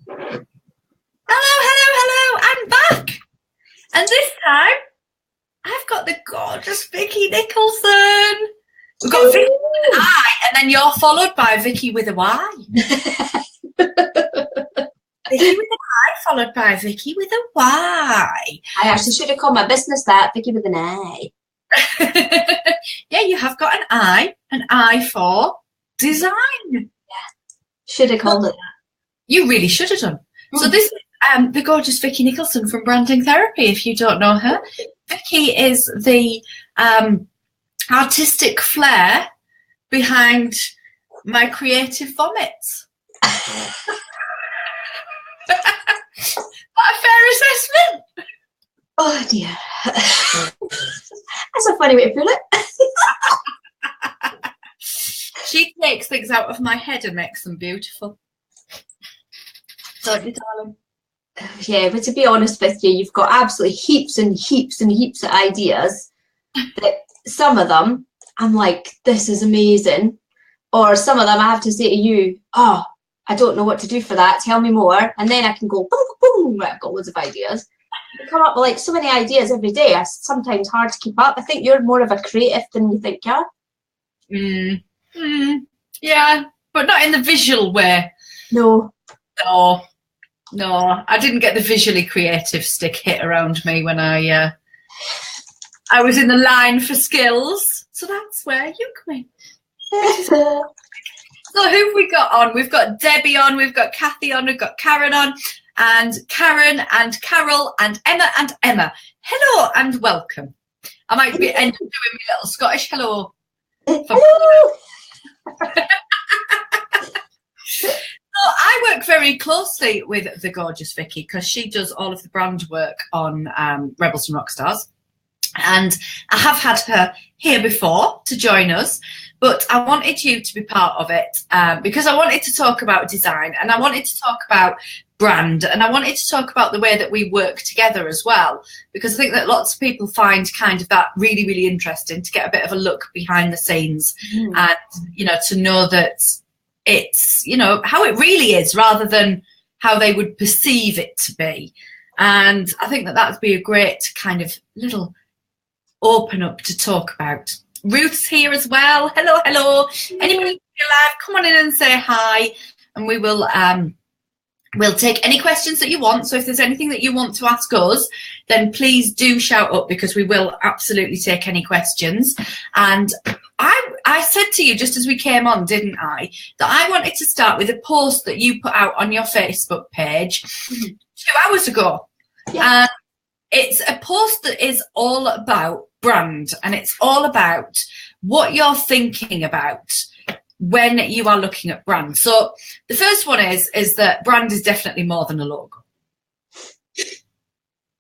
Hello, I'm back. And this time, I've got the gorgeous Vicki Nicolson. We've got Vicki with an I, and then you're followed by Vicki with a Y. Vicki with an I, followed by Vicki with a Y. I actually should have called my business that, Vicki with an I. Yeah, you have got an I for design. Yeah, should have called it that. You really should have done. So this is the gorgeous Vicki Nicolson from Branding Therapy, if you don't know her. Vicki is the artistic flair behind my creative vomits. Is that a fair assessment? Oh dear. That's a funny way to put it. She takes things out of my head and makes them beautiful. Don't you, darling? Yeah, but to be honest with you, you've got absolutely heaps and heaps and heaps of ideas. That some of them, I'm like, this is amazing. Or some of them I have to say to you, oh, I don't know what to do for that. Tell me more. And then I can go, boom, boom, right, I've got loads of ideas. I come up with like so many ideas every day. It's sometimes hard to keep up. I think you're more of a creative than you think you are. Yeah, but not in the visual way. No. No, I didn't get the visually creative stick hit around me when I was in the line for skills. So that's where you come in. So who have we got on? We've got Debbie on, we've got Kathy on, we've got Karen on, and Karen and Carol and Emma. Hello and welcome. I might be end up doing my little Scottish hello. Hello. So I work very closely with the gorgeous Vicki because she does all of the brand work on Rebels and Rockstars. And I have had her here before to join us, but I wanted you to be part of it because I wanted to talk about design and I wanted to talk about brand and I wanted to talk about the way that we work together as well, because I think that lots of people find kind of that really, really interesting to get a bit of a look behind the scenes and, you know, to know that it's, you know, how it really is rather than how they would perceive it to be. And I think that would be a great kind of little open up to talk about. Ruth's here as well. Hello. Anybody alive, come on in and say hi, and we will we'll take any questions that you want. So if there's anything that you want to ask us, then please do shout up because we will absolutely take any questions. And I said to you just as we came on, didn't I, that I wanted to start with a post that you put out on your Facebook page 2 hours ago. Yeah. It's a post that is all about brand and it's all about what you're thinking about when you are looking at brand. So the first one is that brand is definitely more than a logo.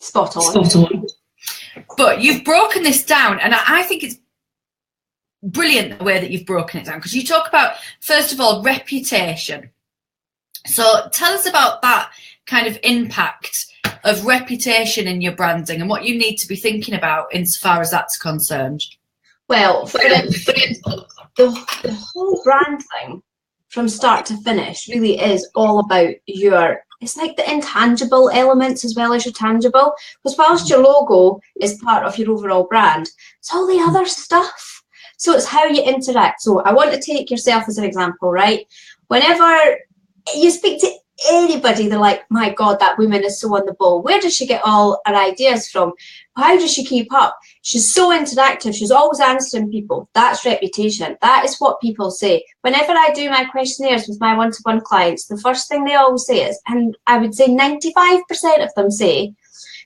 Spot on. But you've broken this down and I think it's brilliant the way that you've broken it down because you talk about, first of all, reputation. So tell us about that kind of impact of reputation in your branding and what you need to be thinking about insofar as that's concerned. Well, the whole brand thing from start to finish really is all about it's like the intangible elements as well as your tangible, because whilst your logo is part of your overall brand, it's all the other stuff. So it's how you interact. So I want to take yourself as an example, right? Whenever you speak to anybody, they're like, my God, that woman is so on the ball. Where does she get all her ideas from? How does she keep up? She's so interactive. She's always answering people. That's reputation. That is what people say. Whenever I do my questionnaires with my one-to-one clients, the first thing they always say is, and I would say 95% of them say,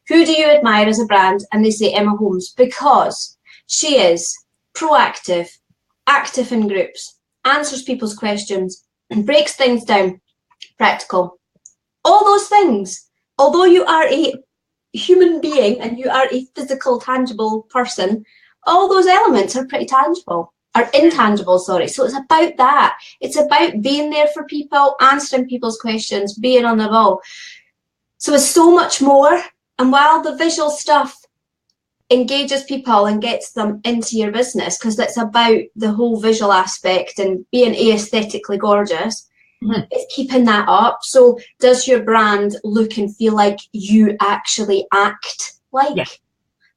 who do you admire as a brand? And they say Emma Holmes, because she is proactive, active in groups, answers people's questions, and breaks things down, practical. All those things, although you are a human being and you are a physical, tangible person, all those elements are pretty tangible, are intangible, sorry. So it's about that. It's about being there for people, answering people's questions, being on the ball. So it's so much more. And while the visual stuff engages people and gets them into your business because that's about the whole visual aspect and being aesthetically gorgeous, It's keeping that up. So does your brand look and feel like you actually act like? Yeah.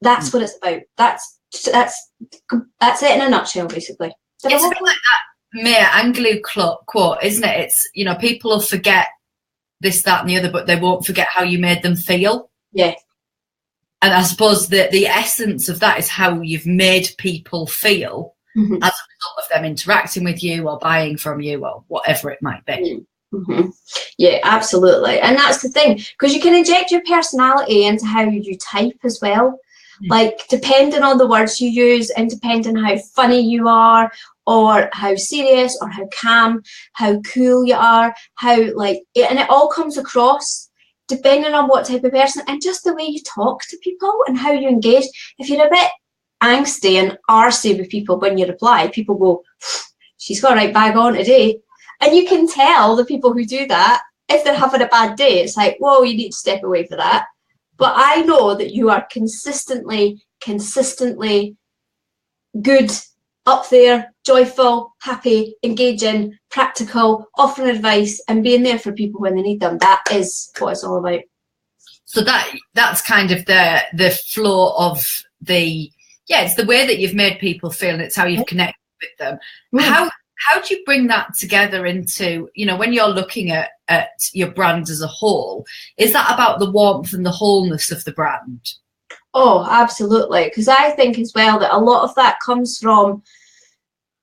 That's what it's about. That's it in a nutshell, basically. It's a bit like that Maya Angelou quote, isn't it? It's, you know, people will forget this, that, and the other, but they won't forget how you made them feel. Yeah. And I suppose the essence of that is how you've made people feel as a result of them interacting with you or buying from you or whatever it might be. Yeah, absolutely. And that's the thing, because you can inject your personality into how you type as well. Like, depending on the words you use and depending how funny you are or how serious or how calm, how cool you are, and it all comes across depending on what type of person and just the way you talk to people and how you engage. If you're a bit angsty and arsey with people when you reply, people go, she's got a right bag on today. And you can tell the people who do that, if they're having a bad day, it's like, whoa, you need to step away for that. But I know that you are consistently good, up there, joyful, happy, engaging, practical, offering advice and being there for people when they need them. That is what it's all about. So that's kind of the flow of it's the way that you've made people feel and it's how you've connected with them. How do you bring that together into, you know, when you're looking at your brand as a whole, is that about the warmth and the wholeness of the brand? Oh, absolutely. Because I think as well that a lot of that comes from,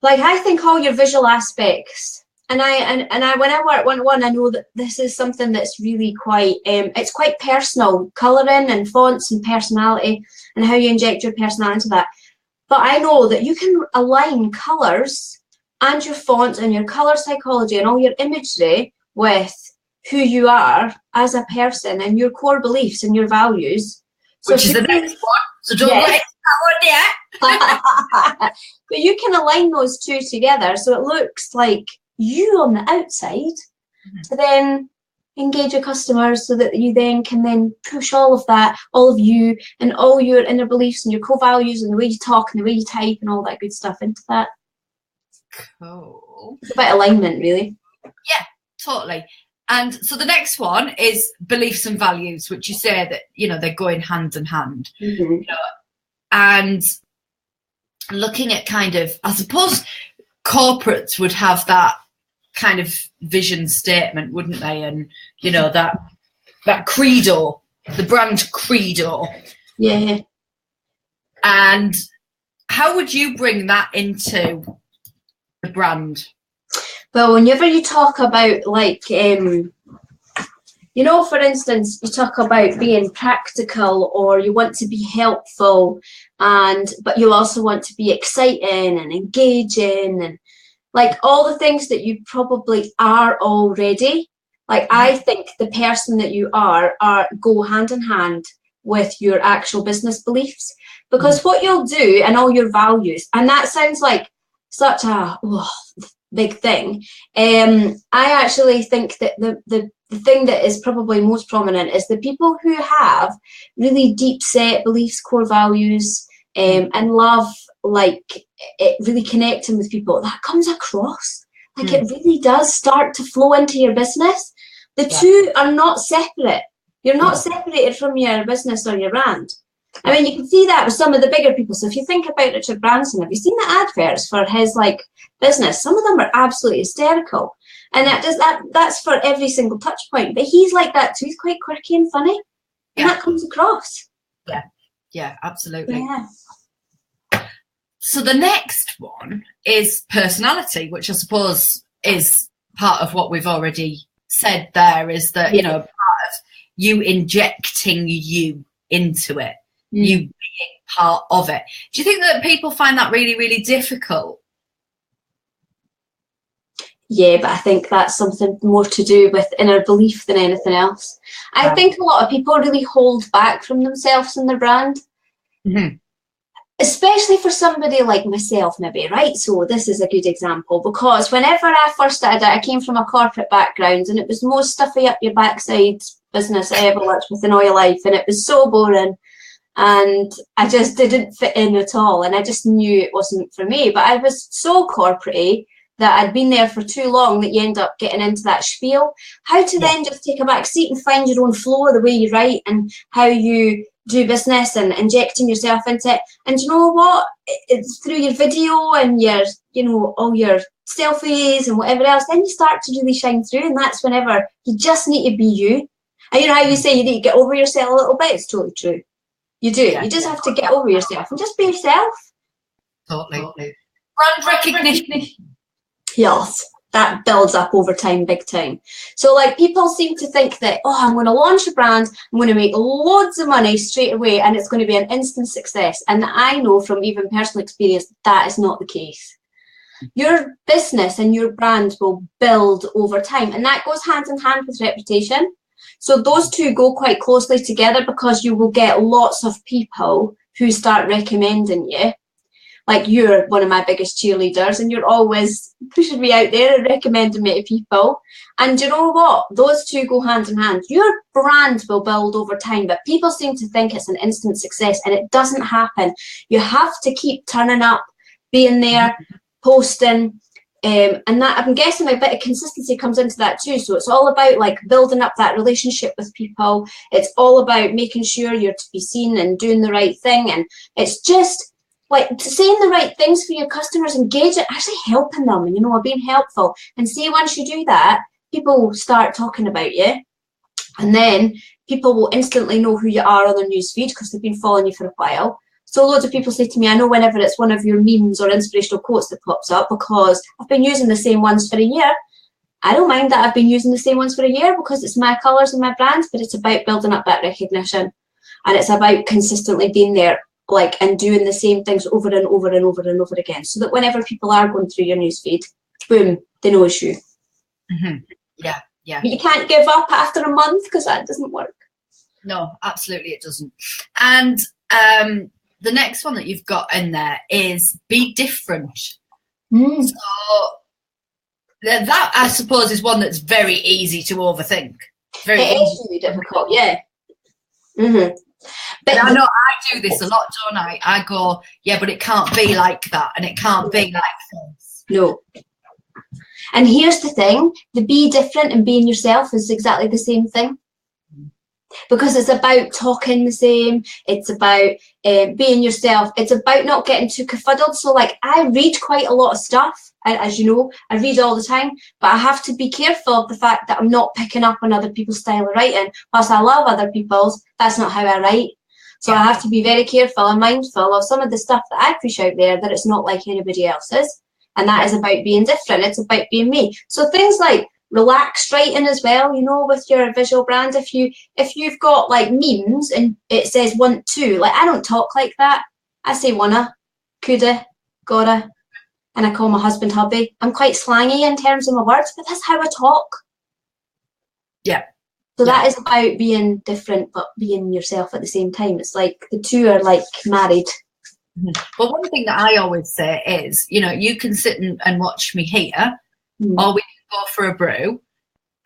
like, I think all your visual aspects. And I when I work one-on-one, I know that this is something that's really quite, it's quite personal, colouring and fonts and personality and how you inject your personality into that. But I know that you can align colours and your font and your colour psychology and all your imagery with who you are as a person and your core beliefs and your values. Which is the next one. So don't let that one yet. But you can align those two together so it looks like you on the outside to then engage your customers so that you then can then push all of that, all of you and all your inner beliefs and your core values and the way you talk and the way you type and all that good stuff into that. Cool. It's about alignment, really. Yeah, totally. And so the next one is beliefs and values, which you say that, you know, they're going hand in hand. You know, and looking at kind of, I suppose corporates would have that kind of vision statement, wouldn't they? And, you know, that credo, the brand credo. Yeah. And how would you bring that into the brand? Well, whenever you talk about, like, you know, for instance, you talk about being practical or you want to be helpful, but you also want to be exciting and engaging and like all the things that you probably are already. Like, I think the person that you are go hand in hand with your actual business beliefs, because what you'll do and all your values, and that sounds like such a big thing. I actually think that the thing that is probably most prominent is the people who have really deep set beliefs, core values, and love, like it really connecting with people. That comes across. Like it really does start to flow into your business. The two are not separate. You're not separated from your business or your brand. I mean, you can see that with some of the bigger people. So if you think about Richard Branson, have you seen the adverts for his like business? Some of them are absolutely hysterical. And that's for every single touch point. But he's like that too. He's quite quirky and funny. And that comes across. Yeah, absolutely. Yeah. So the next one is personality, which I suppose is part of what we've already said there, is that, you know, part of you injecting you into it, you being part of it. Do you think that people find that really, really difficult? Yeah, but I think that's something more to do with inner belief than anything else. I think a lot of people really hold back from themselves and their brand. Especially for somebody like myself, maybe, right? So this is a good example, because whenever I first started out, I came from a corporate background and it was the most stuffy up your backside business I ever worked with in all your life, and it was so boring and I just didn't fit in at all, and I just knew it wasn't for me. But I was so corporate-y that had been there for too long that you end up getting into that spiel. How to then just take a back seat and find your own flow, the way you write and how you do business and injecting yourself into it. And you know what? It's through your video and your, you know, all your selfies and whatever else, then you start to really shine through, and that's whenever you just need to be you. And you know how you say you need to get over yourself a little bit? It's totally true. You do. You just have to get over yourself and just be yourself. Totally. Brand recognition. Yes, that builds up over time, big time. So like people seem to think that, oh, I'm going to launch a brand, I'm going to make loads of money straight away and it's going to be an instant success. And I know from even personal experience that is not the case. Your business and your brand will build over time, and that goes hand in hand with reputation. So those two go quite closely together because you will get lots of people who start recommending you. Like you're one of my biggest cheerleaders and you're always pushing me out there and recommending me to people. And you know what? Those two go hand in hand. Your brand will build over time, but people seem to think it's an instant success, and it doesn't happen. You have to keep turning up, being there, posting, and that I'm guessing a bit of consistency comes into that too. So it's all about like building up that relationship with people. It's all about making sure you're to be seen and doing the right thing. And it's just like saying the right things for your customers, engaging, actually helping them, and you know, being helpful. And see, once you do that, people will start talking about you, and then people will instantly know who you are on their newsfeed because they've been following you for a while. So loads of people say to me, I know whenever it's one of your memes or inspirational quotes that pops up because I've been using the same ones for a year. I don't mind that I've been using the same ones for a year because it's my colours and my brand, but it's about building up that recognition, and it's about consistently being there, like, and doing the same things over and over and over and over again, so that whenever people are going through your newsfeed, boom, they know it's you. Yeah. But you can't give up after a month because that doesn't work. No, absolutely it doesn't. And the next one that you've got in there is be different. So that, I suppose, is one that's very easy to overthink. It is really difficult, yeah. But I know I do this a lot, don't I? I go, yeah, but it can't be like that, and it can't be like this. No. And here's the thing, the be different and being yourself is exactly the same thing. Because it's about talking the same, it's about being yourself, it's about not getting too confuddled. So like I read quite a lot of stuff, as you know, I read all the time, but I have to be careful of the fact that I'm not picking up on other people's style of writing. Whilst I love other people's, that's not how I write. So I have to be very careful and mindful of some of the stuff that I push out there, that it's not like anybody else's. And that is about being different, it's about being me. So things like relaxed writing as well, you know, with your visual brand. If you've got like memes and it says want to, like I don't talk like that. I say wanna, coulda, gotta, and I call my husband hubby. I'm quite slangy in terms of my words, but that's how I talk. Yeah. So that is about being different but being yourself at the same time. It's like the two are like married. Well, one thing that I always say is, you know, you can sit and watch me here, or we can go for a brew,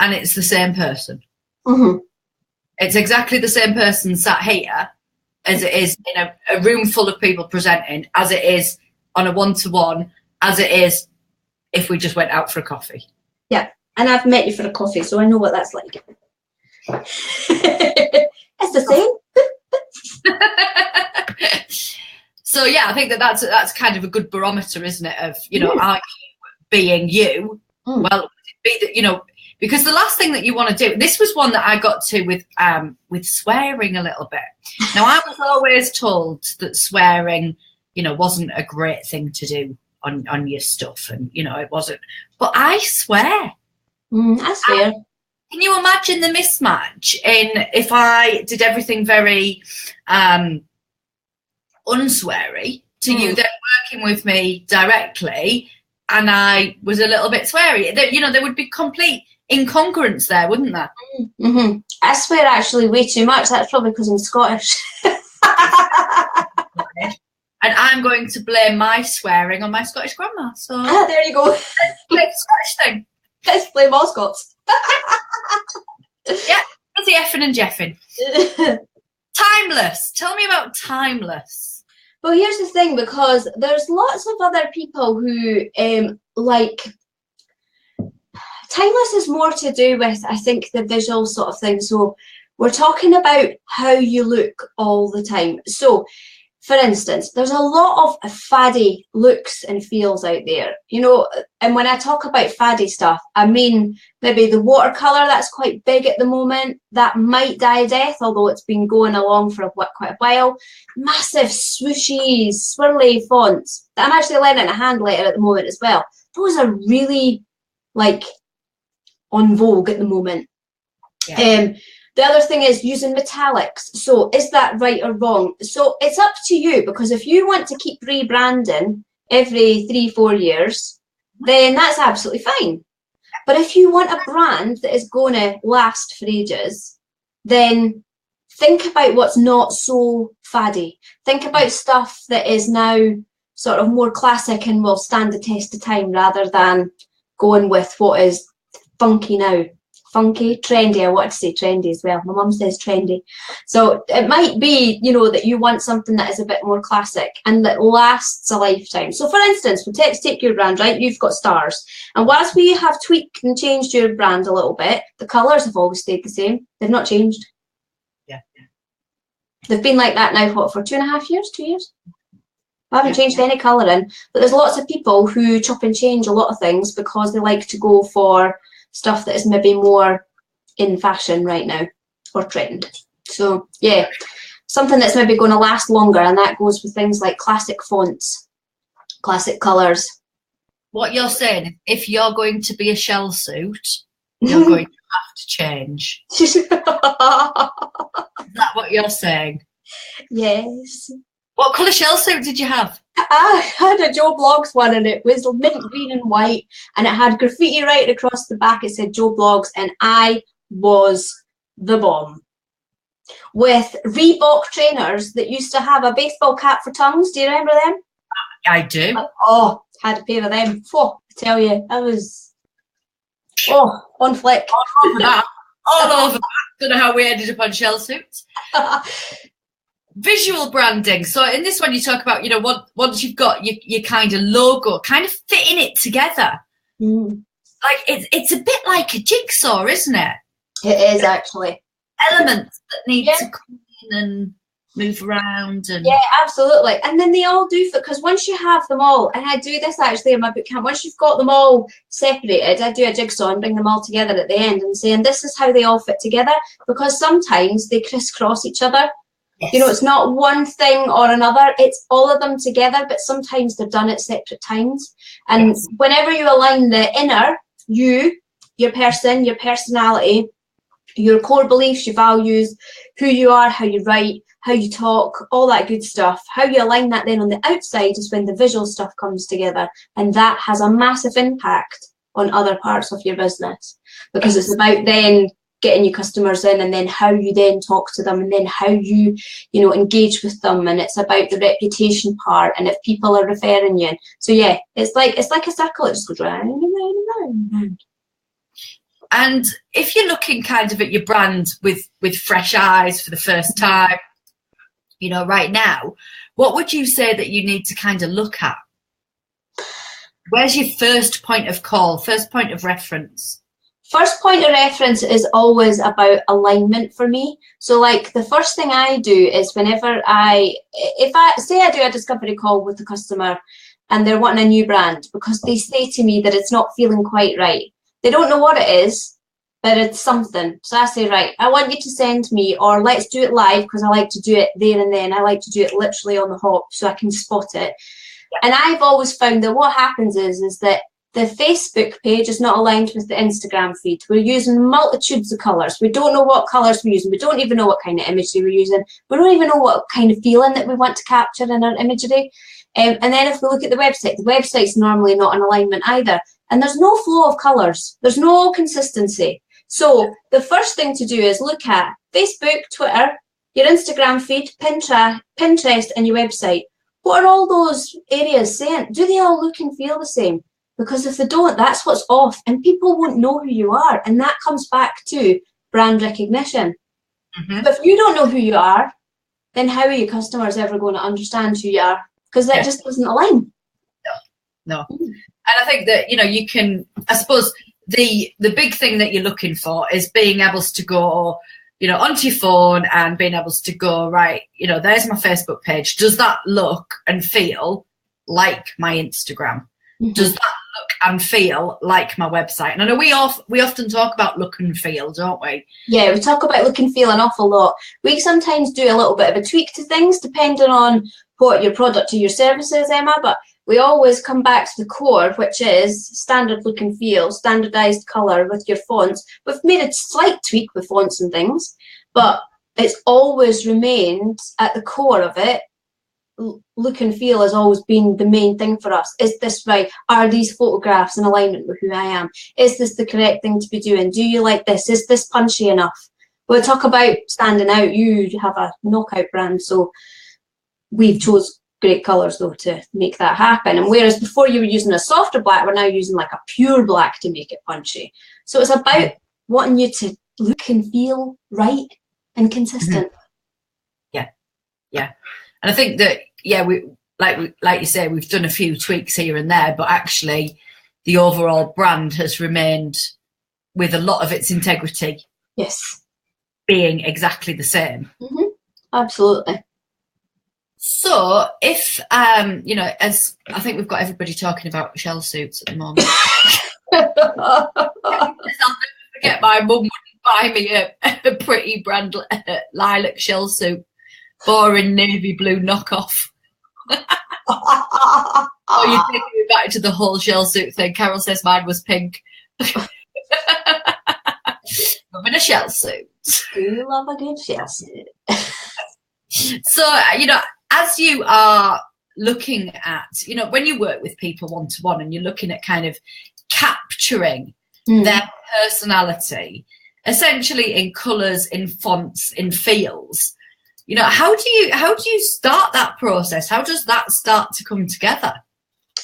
and it's the same person. It's exactly the same person sat here as it is in a room full of people presenting, as it is on a one-to-one, as it is if we just went out for a coffee. Yeah, and I've met you for a coffee, so I know what that's like. It's the same. So yeah, I think that's kind of a good barometer, isn't it? Of, you know, are you being you? Well, be that, you know, because the last thing that you want to do. This was one that I got to with swearing a little bit. Now I was always told that swearing, you know, wasn't a great thing to do on your stuff, and you know it wasn't. But I swear. I swear. Can you imagine the mismatch in if I did everything very unsweary to you then working with me directly, and I was a little bit sweary? You know, there would be complete incongruence there, wouldn't there? I swear actually way too much. That's probably because I'm Scottish. And I'm going to blame my swearing on my Scottish grandma. So there you go. Let's play the Scottish thing. Let's blame all Scots. Yeah, what's the effing and jeffing? Timeless. Tell me about timeless. Well, here's the thing, because there's lots of other people who like Timeless is more to do with, I think, the visual sort of thing. So we're talking about how you look all the time. So, for instance, there's a lot of faddy looks and feels out there, you know, and when I talk about faddy stuff, I mean maybe the watercolour that's quite big at the moment, that might die a death, although it's been going along for quite a while. Massive swooshy, swirly fonts that I'm actually learning a hand letter at the moment as well. Those are really, like, on vogue at the moment. Yeah. The other thing is using metallics. So is that right or wrong? So it's up to you, because if you want to keep rebranding every 3-4 years, then that's absolutely fine. But if you want a brand that is going to last for ages, then think about what's not so faddy. Think about stuff that is now sort of more classic and will stand the test of time, rather than going with what is funky now. Funky, trendy. I wanted to say trendy as well. My mum says trendy. So it might be, you know, that you want something that is a bit more classic and that lasts a lifetime. So for instance, take your brand, right? You've got stars. And whilst we have tweaked and changed your brand a little bit, the colours have always stayed the same. They've not changed. Yeah. They've been like that now, what, for 2.5 years, 2 years? I haven't changed any colouring. But there's lots of people who chop and change a lot of things because they like to go for stuff that is maybe more in fashion right now or trend. So yeah, something that's maybe going to last longer, and that goes with things like classic fonts, classic colours. What you're saying, if you're going to be a shell suit, you're going to have to change. Is that what you're saying? Yes. What colour shell suit did you have? I had a Joe Bloggs one, and it was mint green and white, and it had graffiti right across the back. It said Joe Bloggs, and I was the bomb. With Reebok trainers that used to have a baseball cap for tongues. Do you remember them? I do. Oh, had a pair of them. Oh, I tell you, I was on flick. All over that. All over that. Don't know how we ended up on shell suits. Visual branding. So in this one, you talk about, you know, once you've got your kind of logo, kind of fitting it together. Like it's a bit like a jigsaw, isn't it? It is actually. Elements that need to come in and move around. And yeah, absolutely. And then they all do fit, because once you have them all, and I do this actually in my boot camp, once you've got them all separated, I do a jigsaw and bring them all together at the end and saying this is how they all fit together, because sometimes they crisscross each other. Yes. You know, it's not one thing or another, it's all of them together, but sometimes they're done at separate times. And whenever you align the inner, you, your person, your personality, your core beliefs, your values, who you are, how you write, how you talk, all that good stuff, how you align that then on the outside is when the visual stuff comes together. And that has a massive impact on other parts of your business, because it's about then getting your customers in, and then how you then talk to them, and then how you know, engage with them, and it's about the reputation part, and if people are referring you. So yeah, it's like a circle, it just goes round and round and round and round. And if you're looking kind of at your brand with fresh eyes for the first time, you know, right now, what would you say that you need to kind of look at? Where's your first point of call, first point of reference? First point of reference is always about alignment for me. So like the first thing I do is whenever if I do a discovery call with the customer and they're wanting a new brand because they say to me that it's not feeling quite right. They don't know what it is, but it's something. So I say, right, I want you to send me, or let's do it live, because I like to do it there and then. I like to do it literally on the hop so I can spot it. Yeah. And I've always found that what happens is that the Facebook page is not aligned with the Instagram feed. We're using multitudes of colours. We don't know what colours we're using. We don't even know what kind of imagery we're using. We don't even know what kind of feeling that we want to capture in our imagery. And then if we look at the website's normally not in alignment either. And there's no flow of colours. There's no consistency. So the first thing to do is look at Facebook, Twitter, your Instagram feed, Pinterest, and your website. What are all those areas saying? Do they all look and feel the same? Because if they don't, that's what's off, and people won't know who you are. And that comes back to brand recognition. But if you don't know who you are, then how are your customers ever going to understand who you are? Because that just doesn't align. No. And I think that, you know, you can, I suppose, the big thing that you're looking for is being able to go, you know, onto your phone and being able to go, right, you know, there's my Facebook page. Does that look and feel like my Instagram? Mm-hmm. Does that look and feel like my website? And I know we often talk about look and feel, don't we? Yeah, we talk about look and feel an awful lot. We sometimes do a little bit of a tweak to things depending on what your product or your service is, Emma, but we always come back to the core, which is standard look and feel, standardized color with your fonts. We've made a slight tweak with fonts and things, but it's always remained at the core of it. Look and feel has always been the main thing for us. Is this right? Are these photographs in alignment with who I am? Is this the correct thing to be doing? Do you like this? Is this punchy enough? We'll talk about standing out. You have a knockout brand, so we've chose great colours though to make that happen. And whereas before you were using a softer black, we're now using like a pure black to make it punchy. So it's about wanting you to look and feel right and consistent. Yeah. And I think that, we like you say, we've done a few tweaks here and there, but actually the overall brand has remained with a lot of its integrity. Yes. Being exactly the same. Mm-hmm. Absolutely. So if, you know, as I think we've got everybody talking about shell suits at the moment. I'll never forget my mum wouldn't buy me a pretty brand lilac shell suit, boring navy blue knockoff. Oh, you're taking me back to the whole shell suit thing. Carol says mine was pink. I'm in a shell suit. You love a good shell suit. So, you know, as you are looking at, you know, when you work with people one-to-one and you're looking at kind of capturing their personality, essentially in colours, in fonts, in feels, you know, how do you start that process? How does that start to come together?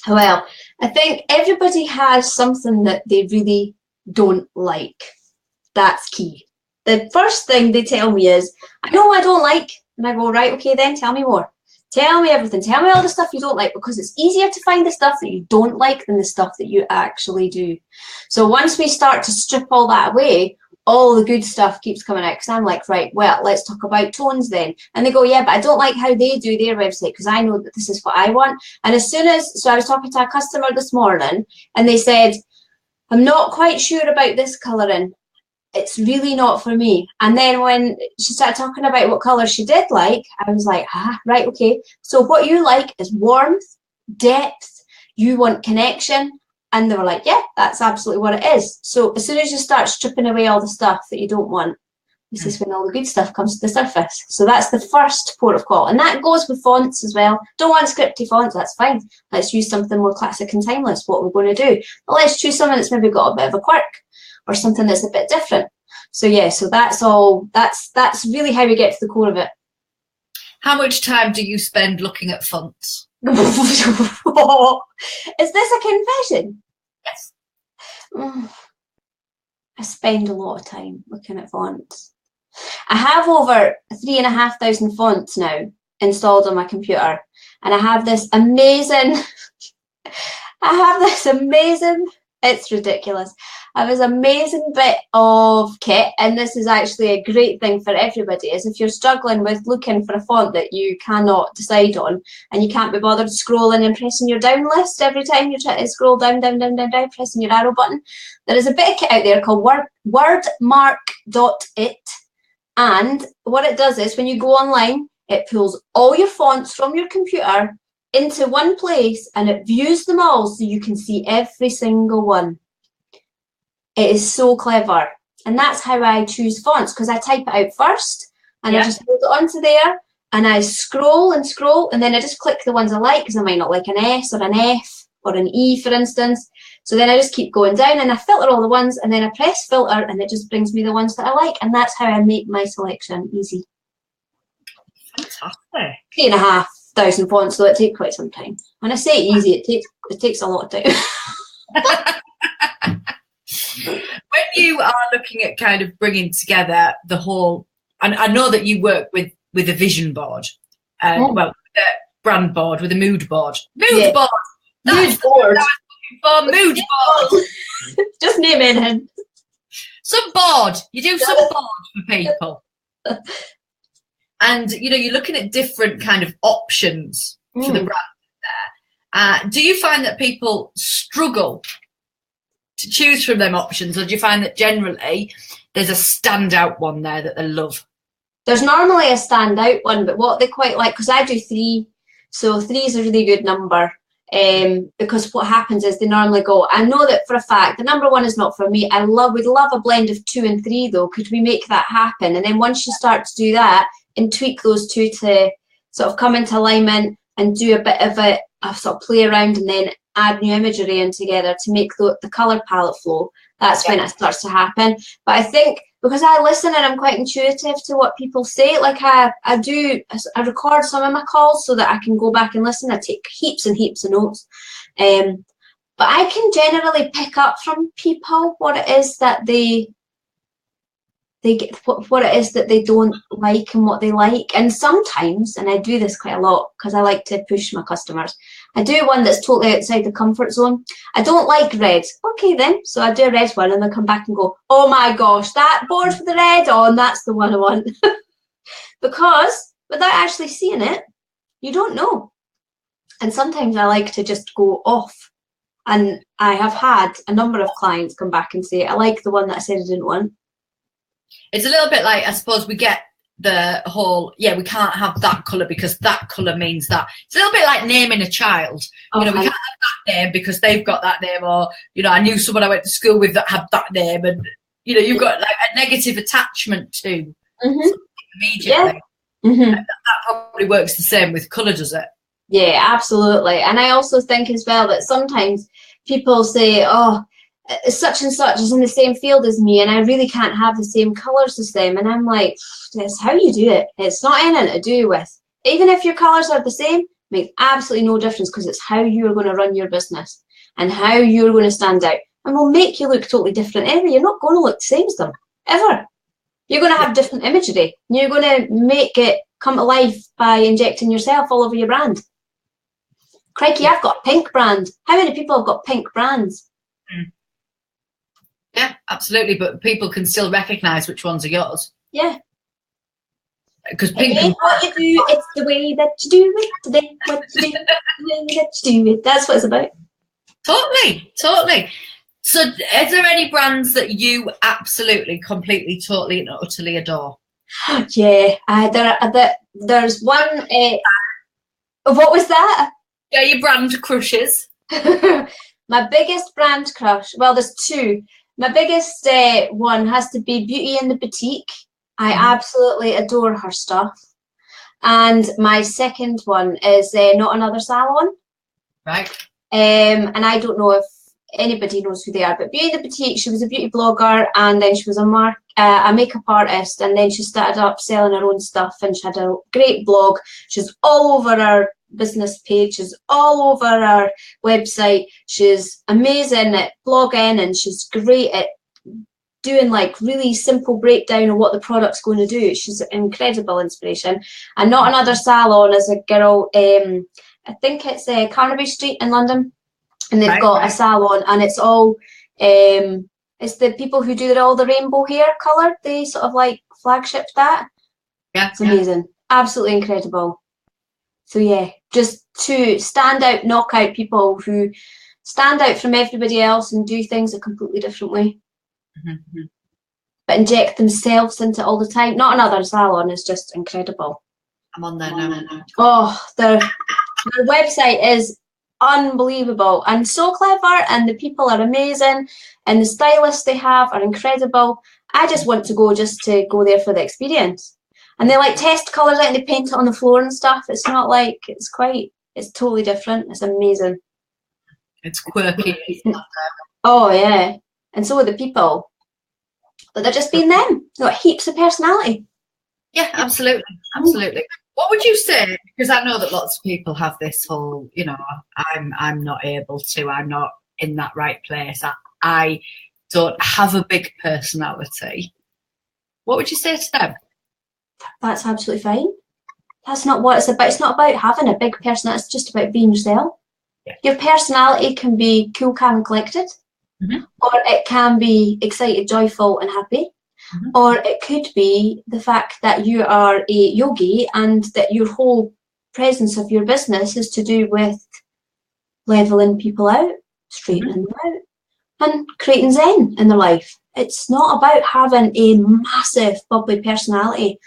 Well, I think everybody has something that they really don't like. That's key. The first thing they tell me is, I know I don't like. And I go, right, okay, then tell me more. Tell me everything. Tell me all the stuff you don't like, because it's easier to find the stuff that you don't like than the stuff that you actually do. So once we start to strip all that away, all the good stuff keeps coming out, because I'm like, right, well, let's talk about tones then. And they go, yeah, but I don't like how they do their website, because I know that this is what I want. And as soon as, so I was talking to a customer this morning, and they said, I'm not quite sure about this colouring. It's really not for me. And then when she started talking about what colour she did like, I was like, right, okay. So what you like is warmth, depth, you want connection. And they were like, yeah, that's absolutely what it is. So as soon as you start stripping away all the stuff that you don't want, this is when all the good stuff comes to the surface. So that's the first port of call. And that goes with fonts as well. Don't want scripty fonts, that's fine. Let's use something more classic and timeless, what we're going to do. But let's choose something that's maybe got a bit of a quirk, or something that's a bit different. So yeah, so that's all, that's really how we get to the core of it. How much time do you spend looking at fonts? Is this a confession? Yes. I spend a lot of time looking at fonts. I have over 3,500 fonts now installed on my computer, and I have this amazing, it's ridiculous. I have this amazing bit of kit, and this is actually a great thing for everybody, is if you're struggling with looking for a font that you cannot decide on, and you can't be bothered scrolling and pressing your down list every time you try to scroll down, pressing your arrow button, there is a bit of kit out there called wordmark.it, and what it does is when you go online, it pulls all your fonts from your computer into one place, and it views them all so you can see every single one. It is so clever, and that's how I choose fonts, because I type it out first, and I just hold it onto there, and I scroll and scroll, and then I just click the ones I like, because I might not like an S or an F or an E, for instance. So then I just keep going down, and I filter all the ones, and then I press filter, and it just brings me the ones that I like, and that's how I make my selection easy. Fantastic. 3,500 fonts, so it takes quite some time. When I say easy, it takes a lot of time. When you are looking at kind of bringing together the whole, and I know that you work with a vision board, well, with a brand board, with a mood board. Mood board. Mood board. For mood board. Just name it. Some board. You do some board for people. And, you know, you're looking at different kind of options for the brand there. Do you find that people struggle to choose from them options, or do you find that generally there's a standout one there that they love? There's normally a standout one, but what they quite like, because I do 3, so 3 is a really good number. Because what happens is they normally go, I know that for a fact the number 1 is not for me. We'd love a blend of 2 and 3 though. Could we make that happen? And then once you start to do that and tweak those 2 to sort of come into alignment and do a bit of a sort of play around and then add new imagery in together to make the colour palette flow, that's when it starts to happen. But I think because I listen and I'm quite intuitive to what people say, like I record some of my calls so that I can go back and listen. I take heaps and heaps of notes. But I can generally pick up from people what it is that they get, what it is that they don't like and what they like. And sometimes, and I do this quite a lot because I like to push my customers, I do one that's totally outside the comfort zone. I don't like red. Okay then, so I do a red one and they'll come back and go, oh my gosh, that board with the red on, that's the one I want. Because without actually seeing it, you don't know. And sometimes I like to just go off. And I have had a number of clients come back and say, I like the one that I said I didn't want. It's a little bit like, I suppose we get the whole, we can't have that colour because that colour means that. It's a little bit like naming a child. You know, we can't have that name because they've got that name, or, you know, I knew someone I went to school with that had that name, and, you know, you've got like a negative attachment to immediately. Yeah. That probably works the same with colour, does it? Yeah, absolutely. And I also think as well that sometimes people say, oh, such and such is in the same field as me and I really can't have the same colours as them. And I'm like, that's how you do it. It's not anything to do with, even if your colours are the same, makes absolutely no difference, because it's how you're going to run your business and how you're going to stand out. And will make you look totally different ever. You're not going to look the same as them, ever. You're going to have different imagery. You're going to make it come to life by injecting yourself all over your brand. Crikey, I've got a pink brand. How many people have got pink brands? Yeah, absolutely. But people can still recognise which ones are yours. Yeah. Because pink. It ain't what you do, it's the way that you do it. Today, what you do, the way that you do it. That's what it's about. Totally, totally. So, is there any brands that you absolutely, completely, totally, and utterly adore? Yeah, there's one. What was that? Yeah, your brand crushes. My biggest brand crush. Well, there's 2. My biggest one has to be Beauty in the Boutique. I absolutely adore her stuff. And my second one is Not Another Salon. Right. And I don't know if anybody knows who they are, but Beauty in the Boutique, she was a beauty blogger, and then she was a makeup artist, and then she started up selling her own stuff, and she had a great blog. She's all over her business page, she's all over her website. She's amazing at blogging, and she's great at doing like really simple breakdown of what the product's going to do. She's an incredible inspiration. And Not Another Salon is a girl, I think it's Carnaby Street in London, and they've got a salon, and it's all it's the people who do all the rainbow hair colour. They sort of like flagship that. Yeah, it's amazing. Absolutely incredible. So yeah, just 2 standout knockout people who stand out from everybody else and do things a completely different way. But inject themselves into it all the time. Not Another Salon is just incredible. I'm on there now. Oh, their website is unbelievable and so clever, and the people are amazing, and the stylists they have are incredible. I just want to go there for the experience. And they like test colours out and they paint it on the floor and stuff. It's not like, it's totally different. It's amazing. It's quirky. Oh yeah. And so are the people. But they're just being them. They've got heaps of personality. Yeah, absolutely. Absolutely. What would you say? Because I know that lots of people have this whole, you know, I'm not able to, I'm not in that right place. I don't have a big personality. What would you say to them? That's absolutely fine. That's not what it's about. It's not about having a big personality. It's just about being yourself. Your personality can be cool, calm, and collected, or it can be excited, joyful, and happy, or it could be the fact that you are a yogi and that your whole presence of your business is to do with leveling people out, straightening them out, and creating zen in their life. It's not about having a massive, bubbly personality.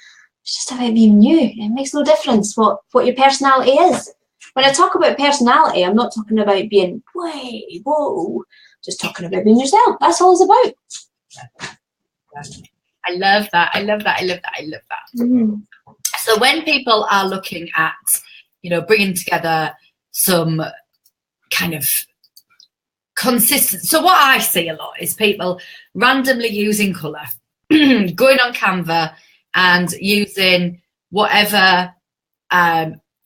It's just about being you. It makes no difference what your personality is. When I talk about personality, I'm not talking about being whoa, just talking about being yourself. That's all it's about. I love that. I love that. I love that. I love that. So when people are looking at, bringing together some kind of consistent, so what I see a lot is people randomly using colour, going on Canva and using whatever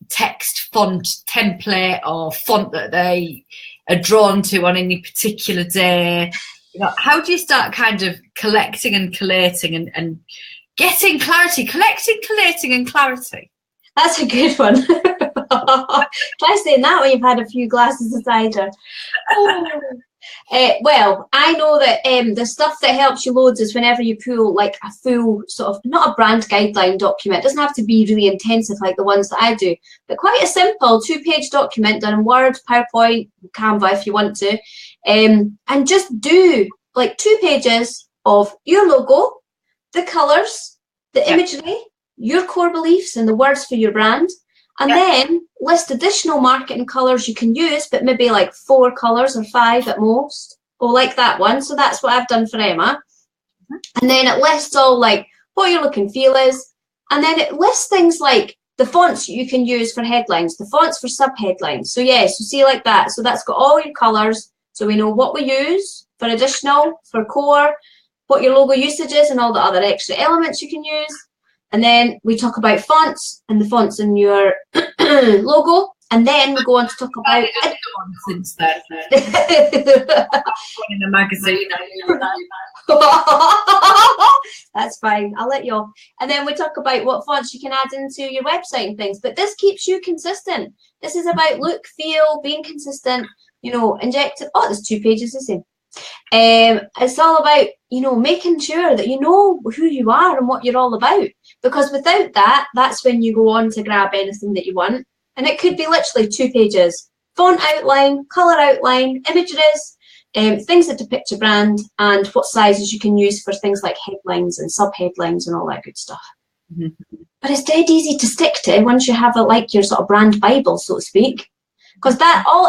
text font template or font that they are drawn to on any particular day. How do you start kind of collecting and collating and getting clarity? Collecting, collating and clarity. That's a good one. Try saying that when you've had a few glasses of cider. Well, I know that the stuff that helps you loads is whenever you pull like a full sort of, not a brand guideline document. It doesn't have to be really intensive like the ones that I do, but quite a simple 2-page document done in Word, PowerPoint, Canva if you want to. And just do like 2 pages of your logo, the colours, the imagery, your core beliefs and the words for your brand, and then list additional marketing colours you can use, but maybe like 4 colours or 5 at most, or like that one. So that's what I've done for Emma. And then it lists all like what your look and feel is, and then it lists things like the fonts you can use for headlines, the fonts for sub-headlines. So yes, you see like that. So that's got all your colours, so we know what we use for additional, for core, what your logo usage is, and all the other extra elements you can use. And then we talk about fonts and the fonts in your logo. And then we go on to talk about since then. In a magazine. That's fine. I'll let you off. And then we talk about what fonts you can add into your website and things. But this keeps you consistent. This is about look, feel, being consistent. Injecting. Oh, there's 2 pages the same. It's all about making sure that you know who you are and what you're all about, because without that, that's when you go on to grab anything that you want, and it could be literally 2 pages, font outline, color outline, images, things that depict your brand, and what sizes you can use for things like headlines and sub headlines and all that good stuff. But it's dead easy to stick to once you have your sort of brand bible, so to speak. Because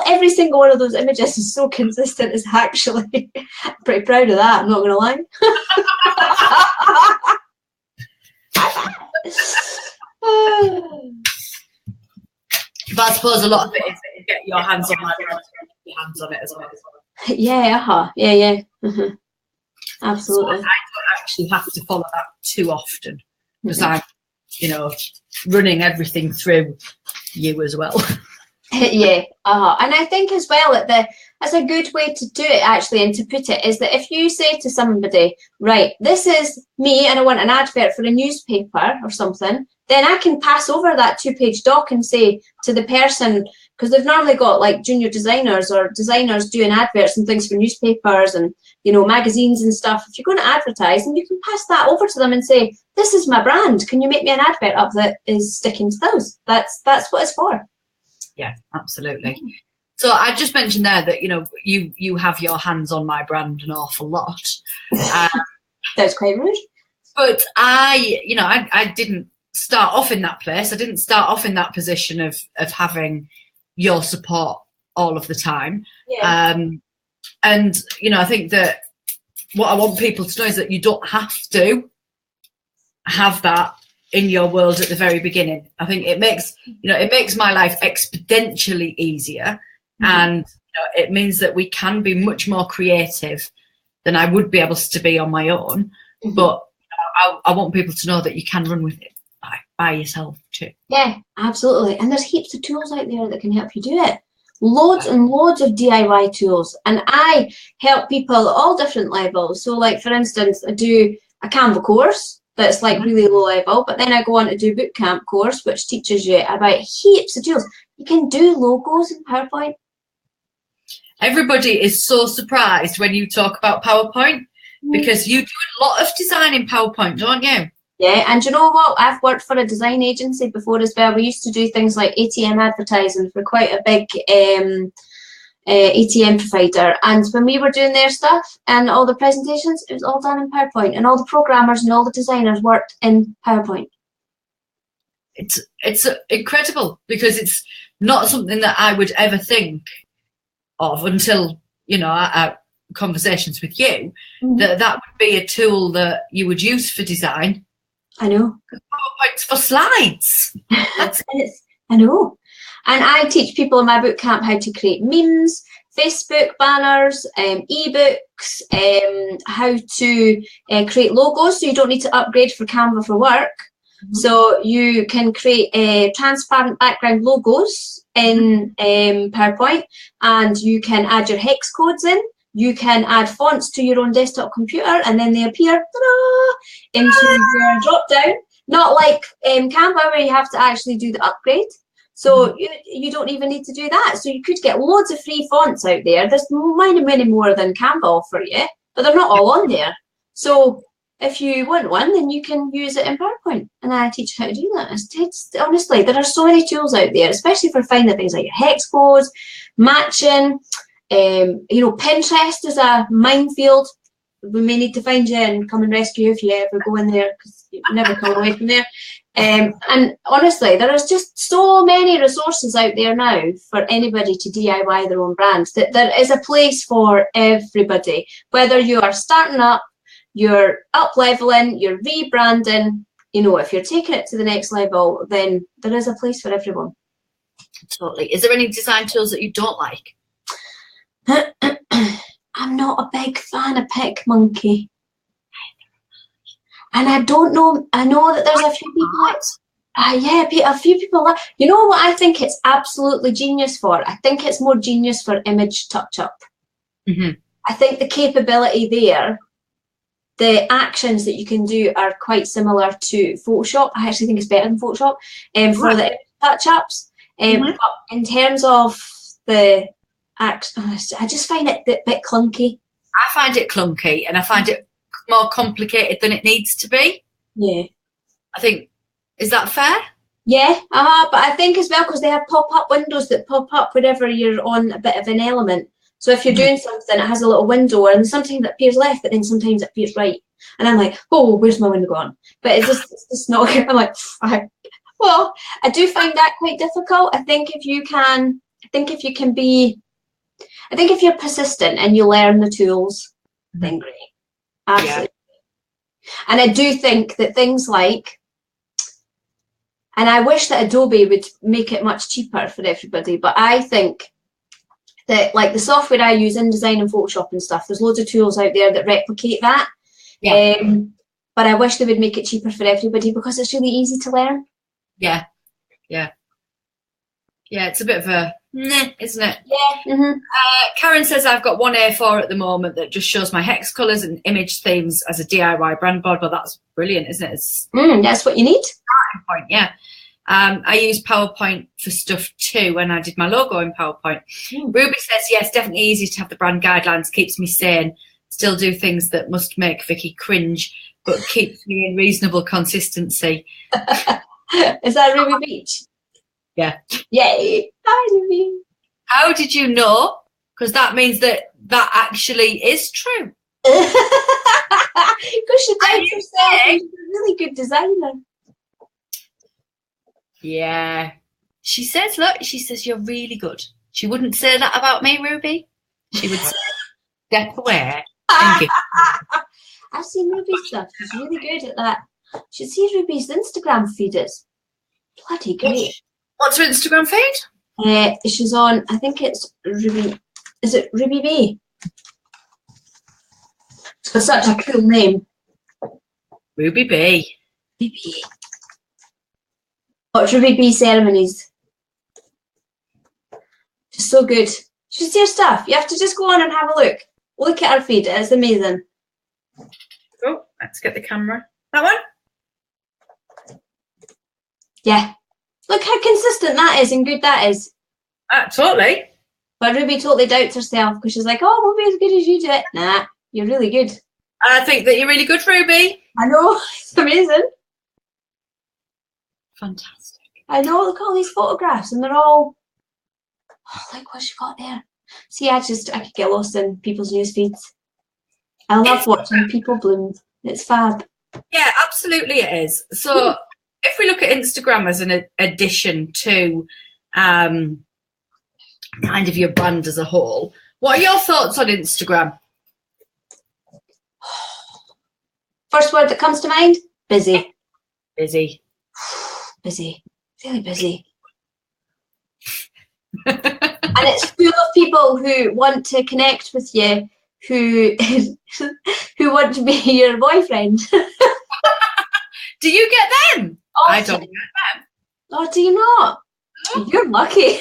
every single one of those images is so consistent. It's actually I'm pretty proud of that. I'm not going to lie. But I suppose a lot of it is get your hands on it as well. Yeah. Yeah. Absolutely. So I don't actually have to follow that too often because I'm, running everything through you as well. Yeah, and I think as well that's a good way to do it actually, and to put it is that if you say to somebody, right, this is me and I want an advert for a newspaper or something, then I can pass over that 2-page doc and say to the person, because they've normally got like junior designers or designers doing adverts and things for newspapers and magazines and stuff. If you're going to advertise, and you can pass that over to them and say, this is my brand, can you make me an advert up that is sticking to those? That's what it's for. Yeah, absolutely. So I just mentioned there that you have your hands on my brand an awful lot. That's quite rude. But I didn't start off in that place. I didn't start off in that position of having your support all of the time. Yeah. And I think that what I want people to know is that you don't have to have that in your world at the very beginning. I think it makes my life exponentially easier, and it means that we can be much more creative than I would be able to be on my own. But I want people to know that you can run with it by yourself too. Yeah, absolutely. And there's heaps of tools out there that can help you do it. Loads and loads of DIY tools, and I help people at all different levels. So like for instance, I do a Canva course that's like really low level, but then I go on to do bootcamp course, which teaches you about heaps of tools. You can do logos in PowerPoint. Everybody is so surprised when you talk about PowerPoint because you do a lot of design in PowerPoint, don't you? Yeah, and you know what? I've worked for a design agency before as well. We used to do things like ATM advertising for quite a big ATM provider. And when we were doing their stuff and all the presentations, it was all done in PowerPoint. And all the programmers and all the designers worked in PowerPoint. It's incredible because it's not something that I would ever think of until, you know, our conversations with you, that would be a tool that you would use for design. I know. PowerPoint's for slides. That's it. I know. And I teach people in my boot camp how to create memes, Facebook banners, ebooks, how to create logos so you don't need to upgrade for Canva for work. So you can create transparent background logos in PowerPoint, and you can add your hex codes in. You can add fonts to your own desktop computer, and then they appear into your drop down. Not like Canva where you have to actually do the upgrade. So you don't even need to do that. So you could get loads of free fonts out there. There's many more than Canva offer you, but they're not all on there. So if you want one, then you can use it in PowerPoint. And I teach you how to do that. It's honestly, there are so many tools out there, especially for finding things like your hex codes, matching. You know, Pinterest is a minefield. We may need to find you and come and rescue you if you ever go in there, because you never come away from there. And honestly, there is just so many resources out there now for anybody to DIY their own brand, that there is a place for everybody. Whether you are starting up, you're up-leveling, you're rebranding, you know, if you're taking it to the next level, then there is a place for everyone. Totally. Is there any design tools that you don't like? I'm not a big fan of PicMonkey. And I don't know, I know that there's a few people a few people like, you know what I think it's absolutely genius for? I think it's more genius for image touch-up. I think the capability there, the actions that you can do are quite similar to Photoshop. I actually think it's better than Photoshop for the image touch-ups. But in terms of the I just find it a bit clunky. I find it clunky, and I find it more complicated than it needs to be. Yeah. I think, is that fair? Yeah, but I think as well, because they have pop-up windows that pop up whenever you're on a bit of an element. So if you're doing something, it has a little window, and sometimes it appears left, but then sometimes it appears right. And I'm like, oh, where's my window gone? But it's just not. I'm like, well, I do find that quite difficult. I think if you're persistent and you learn the tools, then great. Absolutely. Yeah. And I do think that things like, and I wish that Adobe would make it much cheaper for everybody, but I think that like the software I use, InDesign and Photoshop and stuff, there's loads of tools out there that replicate that. Yeah. But I wish they would make it cheaper for everybody because it's really easy to learn. Yeah. Yeah. Yeah, it's a bit of a meh, isn't it? Yeah. Karen says I've got one A4 at the moment that just shows my hex colours and image themes as a DIY brand board. But that's brilliant, isn't it? It's that's what you need. Point, yeah. I use PowerPoint for stuff too when I did my logo in PowerPoint. Ruby says, yes, definitely easy to have the brand guidelines, keeps me sane. Still do things that must make Vicky cringe, but keeps me in reasonable consistency. Is that Ruby Beach? Yeah. Yay. Hi, Ruby. How did you know? Because that means that actually is true. Because she doubts herself. She's a really good designer. Yeah. She says, look, you're really good. She wouldn't say that about me, Ruby. She would say, step away. Thank you. I've seen Ruby's stuff. She's really good at that. You should see Ruby's Instagram feed. It's bloody great. What's her Instagram feed? She's on, I think it's Ruby. Is it Ruby B? It's got such a cool name. Ruby B. Ruby. Watch Ruby B ceremonies. She's so good. You should see her stuff. You have to just go on and have a look. Look at her feed. It's amazing. Oh, let's get the camera. That one? Yeah. Look how consistent that is and good that is. Totally. But Ruby totally doubts herself because she's like, oh, won't be as good as you do it. Nah, you're really good. I think that you're really good, Ruby. I know, it's amazing. Fantastic. I know, look at all these photographs and they're all, oh, like what she got there. See, I could get lost in people's news feeds. I love watching people bloom. It's fab. Yeah, absolutely it is. So if we look at Instagram as an addition to kind of your brand as a whole, what are your thoughts on Instagram? First word that comes to mind, busy. Busy. Busy. Really busy. And it's full of people who want to connect with you, who want to be your boyfriend. Do you get them? Oh, I don't get them. Oh, do you not? No. You're lucky.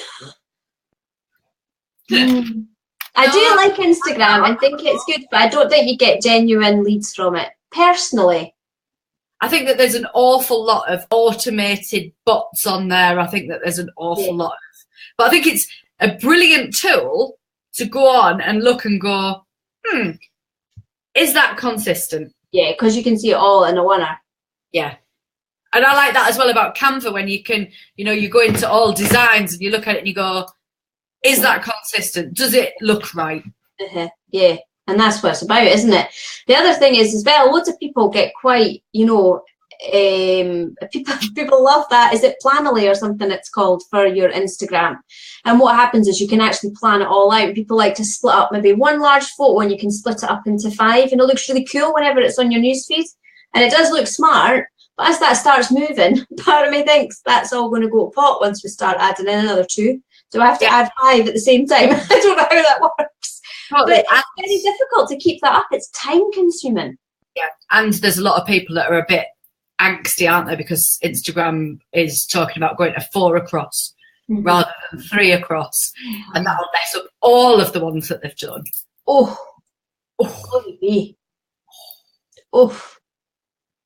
I do like Instagram. I think it's good, but I don't think you get genuine leads from it, personally. I think that there's an awful lot of automated bots on there. I think that there's an awful lot of, but I think it's a brilliant tool to go on and look and go, is that consistent? Yeah, because you can see it all in a winner. Yeah. And I like that as well about Canva, when you can, you go into all designs and you look at it and you go, is that consistent? Does it look right? Yeah, and that's what it's about, isn't it? The other thing is as well, loads of people get quite, people love that. Is it Planoly or something it's called for your Instagram? And what happens is you can actually plan it all out. People like to split up maybe one large photo and you can split it up into 5, and it looks really cool whenever it's on your newsfeed. And it does look smart, but as that starts moving, part of me thinks that's all going to go to pot once we start adding in another 2. So I have to add 5 at the same time. I don't know how that works. Totally. But it's very difficult to keep that up. It's time consuming. Yeah, and there's a lot of people that are a bit angsty, aren't they? Because Instagram is talking about going to 4 across rather than 3 across. And that'll mess up all of the ones that they've done. Oh.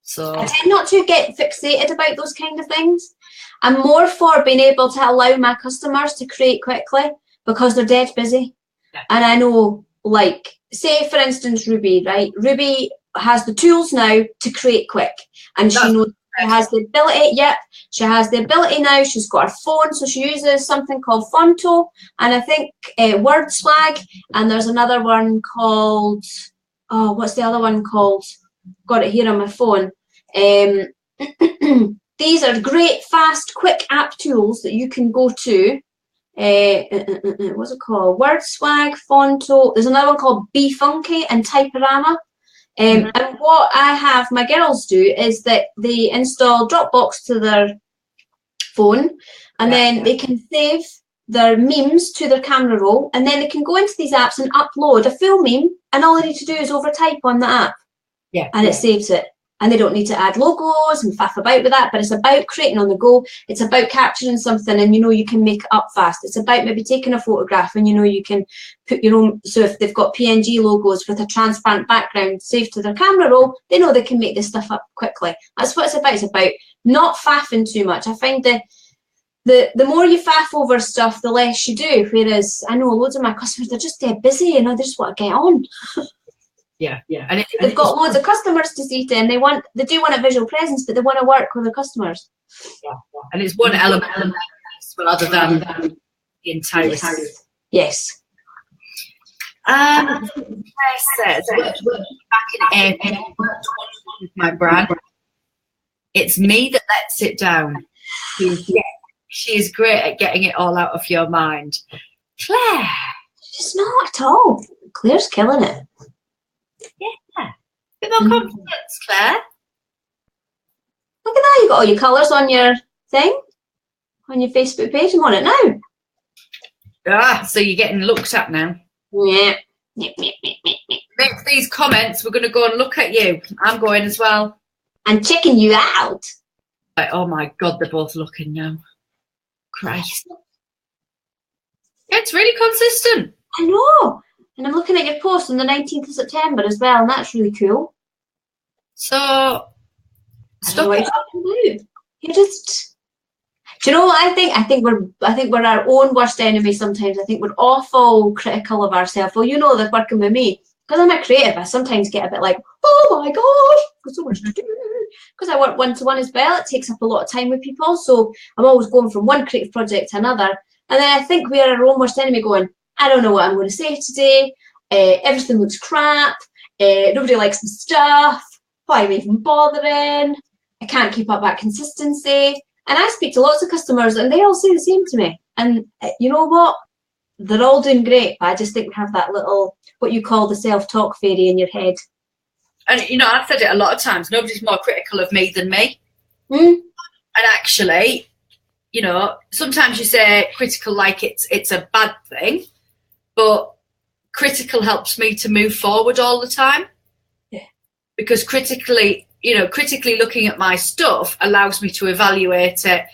So I tend not to get fixated about those kind of things. I'm more for being able to allow my customers to create quickly because they're dead busy. Yeah. And I know, like, say for instance, Ruby, right? Ruby has the tools now to create quick, and she knows she has the ability. Yep, she has the ability now. She's got her phone, so she uses something called Fonto, and I think Word Swag, and there's another one called, oh, what's the other one called? Got it here on my phone. These are great, fast, quick app tools that you can go to. What's it called? Word Swag, Fonto. There's another one called Be Funky and Typorama. And what I have my girls do is that they install Dropbox to their phone, and then they can save their memes to their camera roll, and then they can go into these apps and upload a full meme, and all they need to do is overtype on the app. Yeah. And it saves it. And they don't need to add logos and faff about with that, but it's about creating on the go. It's about capturing something and you can make it up fast. It's about maybe taking a photograph and you can put your own, so if they've got PNG logos with a transparent background saved to their camera roll, they know they can make this stuff up quickly. That's what it's about. It's about not faffing too much. I find the more you faff over stuff, the less you do. Whereas I know loads of my customers, they're just dead busy, they just want to get on. Yeah. And they've got loads of customers to see to, and they do want a visual presence, but they want to work with their customers. Yeah. And it's one element rather than the entire. Yes. I said back in April, with my brand. It's me that lets it down. She is great at getting it all out of your mind. Claire. She's not at all. Claire's killing it. Yeah. Bit more confidence, Claire. Look at that, you got all your colours on your thing, on your Facebook page. I'm on it now. So you're getting looked at now. Yeah. Make these comments, we're going to go and look at you. I'm going as well. And checking you out. Like, oh my God, they're both looking now. Christ. It's really consistent. I know. And I'm looking at your post on the 19th of September as well, and that's really cool. So, stop it. You just Do you know what I think? I think we're our own worst enemy sometimes. I think we're awful critical of ourselves. Well, you know that working with me, because I'm a creative, I sometimes get a bit like, oh my gosh, there's so much to do. Because I work one-to-one as well, it takes up a lot of time with people. So I'm always going from one creative project to another. And then I think we are our own worst enemy going, I don't know what I'm going to say today. Everything looks crap. Nobody likes my stuff. Why am I even bothering? I can't keep up that consistency. And I speak to lots of customers and they all say the same to me. And you know what? They're all doing great. But I just think we have that little, what you call the self-talk fairy in your head. And, you know, I've said it a lot of times. Nobody's more critical of me than me. Mm. And actually, you know, sometimes you say critical like it's a bad thing. But critical helps me to move forward all the time. Yeah. Because critically looking at my stuff allows me to evaluate it.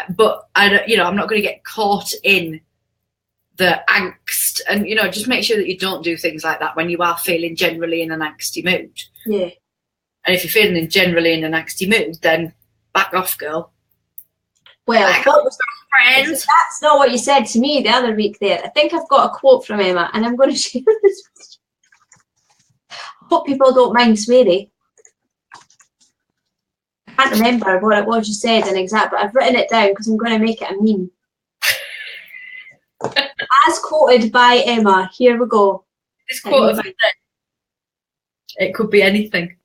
But I'm not going to get caught in the angst. And, you know, just make sure that you don't do things like that when you are feeling generally in an angsty mood. Yeah. And if you're feeling generally in an angsty mood, then back off, girl. Well, friends. That's not what you said to me the other week there. I think I've got a quote from Emma and I'm going to share this with you. Hope people don't mind swearing. I can't remember what it was you said in exact, but I've written it down because I'm going to make it a meme. As quoted by Emma, here we go. This quote of it could be anything.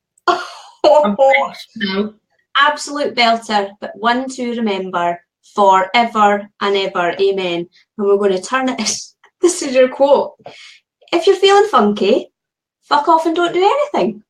No. Absolute belter, but one to remember forever and ever. Amen. And we're going to turn it. This is your quote. If you're feeling funky, fuck off and don't do anything.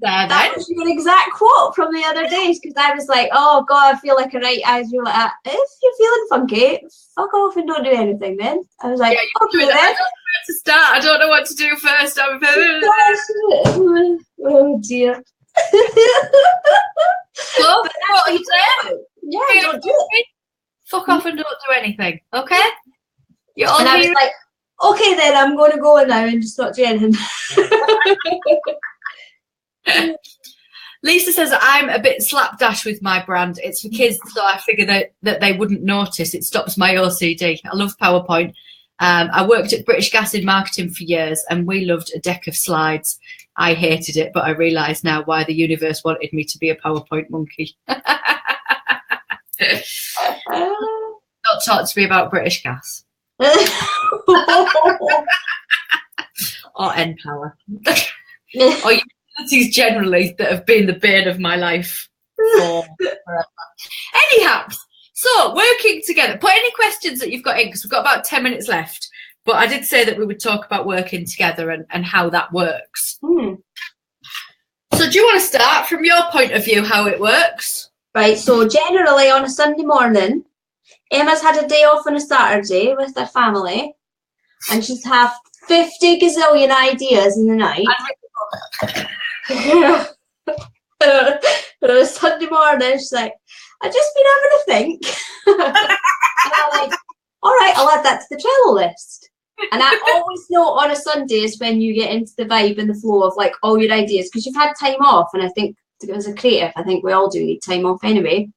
That was your exact quote from the other days, because I was like, oh God, I feel like a right eyes. You're like, if you're feeling funky, fuck off and don't do anything then. I was like, yeah, okay then. I don't know where to start. I don't know what to do first. Oh dear. Well, what you say? Yeah, don't do it. Fuck off and don't do anything, okay? You're all and I was like, okay then, I'm going to go now and just not do anything. Lisa says I'm a bit slapdash with my brand. It's for kids, so I figure that they wouldn't notice. It stops my OCD. I love PowerPoint. I worked at British Gas in marketing for years, and we loved a deck of slides. I hated it, but I realise now why the universe wanted me to be a PowerPoint monkey. Not talk to me about British Gas. Or N-Power. Or utilities generally that have been the bane of my life for forever. Anyhow, so working together. Put any questions that you've got in, because we've got about 10 minutes left. But I did say that we would talk about working together and how that works. So do you want to start from your point of view how it works? Right, so generally on a Sunday morning, Emma's had a day off on a Saturday with her family, and she's have 50 gazillion ideas in the night. On a Sunday morning, she's like, I've just been having a think. And I'm like, all right, I'll add that to the Trello list. And I always know on a Sunday is when you get into the vibe and the flow of like all your ideas, because you've had time off. And I think as a creative, I think we all do need time off anyway.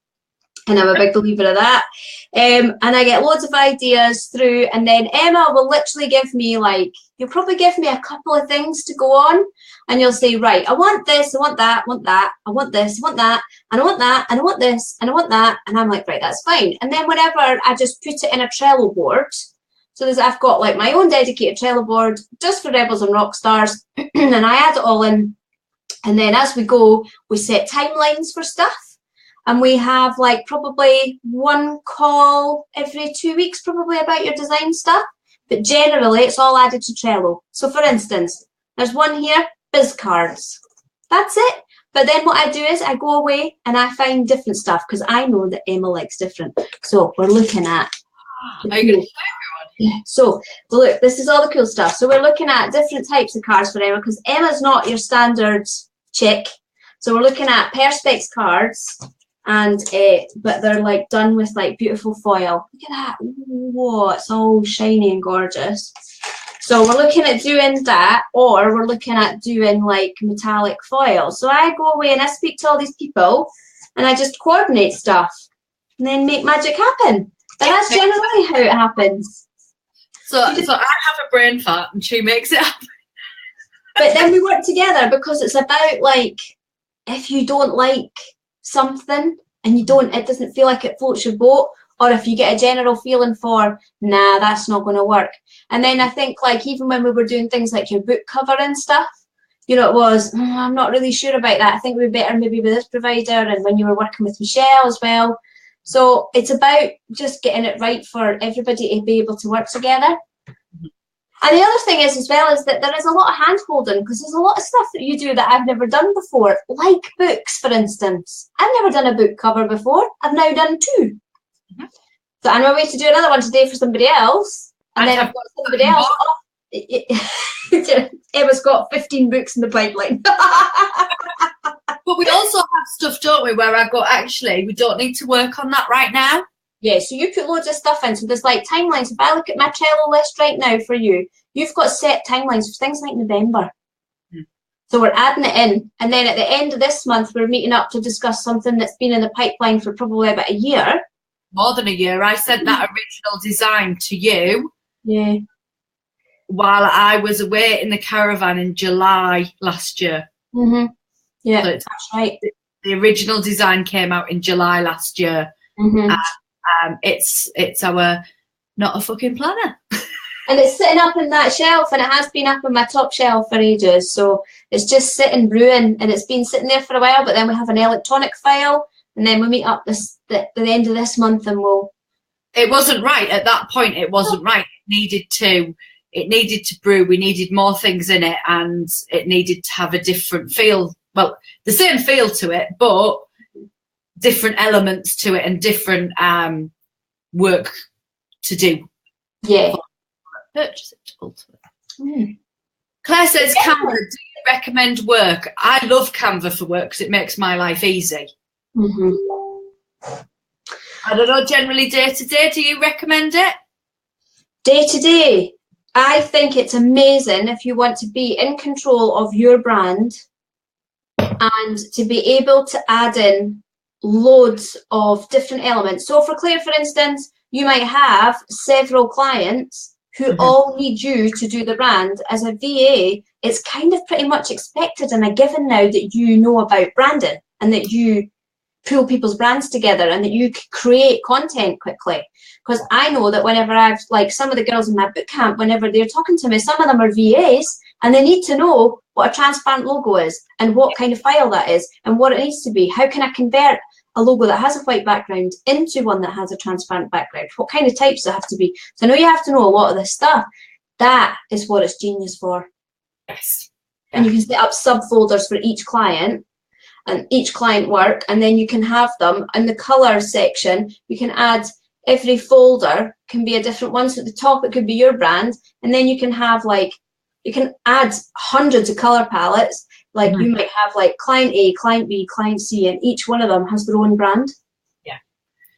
And I'm a big believer of that. And I get loads of ideas through, and then Emma will literally give me like, you'll probably give me a couple of things to go on, and you'll say, right, I want this, I want that, I want this, I want that, and I want that, and I want this, and I want that. And I'm like, right, that's fine. And then whenever I just put it in a Trello board, so I've got like my own dedicated Trello board just for Rebels and Rockstars, and I add it all in. And then as we go, we set timelines for stuff. And we have like probably one call every 2 weeks probably about your design stuff. But generally it's all added to Trello. So for instance, there's one here, biz cards. That's it. But then what I do is I go away and I find different stuff, because I know that Emma likes different. So we're looking at... Are you going to show everyone? So look, this is all the cool stuff. So we're looking at different types of cards for Emma, because Emma's not your standard chick. So we're looking at Perspex cards. And but they're like done with like beautiful foil. Look at that. Whoa, it's all shiny and gorgeous. So we're looking at doing that, or we're looking at doing like metallic foil. So I go away and I speak to all these people and I just coordinate stuff and then make magic happen. And that's generally how it happens. So I have a brain fart and she makes it happen. But then we work together because it's about like, if you don't like something and it doesn't feel like it floats your boat, or if you get a general feeling for, nah, that's not going to work. And then I think like even when we were doing things like your book cover and stuff, you know, it was, I'm not really sure about that. I think we'd better maybe with this provider, and when you were working with Michelle as well. So it's about just getting it right for everybody to be able to work together. And the other thing is as well is that there is a lot of hand holding, because there's a lot of stuff that you do that I've never done before, like books, for instance. I've never done a book cover before. I've now done 2. So I'm on my way to do another one today for somebody else. And then I've got somebody else. Emma's got 15 books in the pipeline. But we also have stuff, don't we, where I go, actually, we don't need to work on that right now. Yeah, so you put loads of stuff in. So there's like timelines. If I look at my Trello list right now for you, you've got set timelines for things like November. So we're adding it in. And then at the end of this month, we're meeting up to discuss something that's been in the pipeline for probably about a year. More than a year. I sent that original design to you. Yeah. While I was away in the caravan in July last year. Yeah, so that's right. The original design came out in July last year. It's our not a fucking planner. And it's sitting up in that shelf, and it has been up on my top shelf for ages. So it's just sitting brewing, and it's been sitting there for a while. But then we have an electronic file, and then we meet up at the end of this month, and we'll. It wasn't right at that point. It wasn't right. It needed to brew. We needed more things in it, and it needed to have a different feel. Well, the same feel to it, but different elements to it and different work to do. Yeah. Purchase it ultimately. Claire says, Canva, do you recommend work? I love Canva for work because it makes my life easy. I don't know, generally day to day, do you recommend it? Day to day, I think it's amazing if you want to be in control of your brand and to be able to add in loads of different elements. So for Claire, for instance, you might have several clients who all need you to do the brand. As a VA, it's kind of pretty much expected and a given now that you know about branding and that you pull people's brands together and that you create content quickly. Because I know that whenever I've, like some of the girls in my boot camp, whenever they're talking to me, some of them are VAs and they need to know what a transparent logo is and what kind of file that is and what it needs to be. How can I convert a logo that has a white background into one that has a transparent background? What kind of types there have to be? So I know you have to know a lot of this stuff. That is what it's genius for. Yes. And you can set up subfolders for each client and each client work, and then you can have them in the color section. You can add every folder can be a different one. So at the top it could be your brand, and then you can have like you can add hundreds of color palettes. Like you might have like client A, client B, client C, and each one of them has their own brand. Yeah,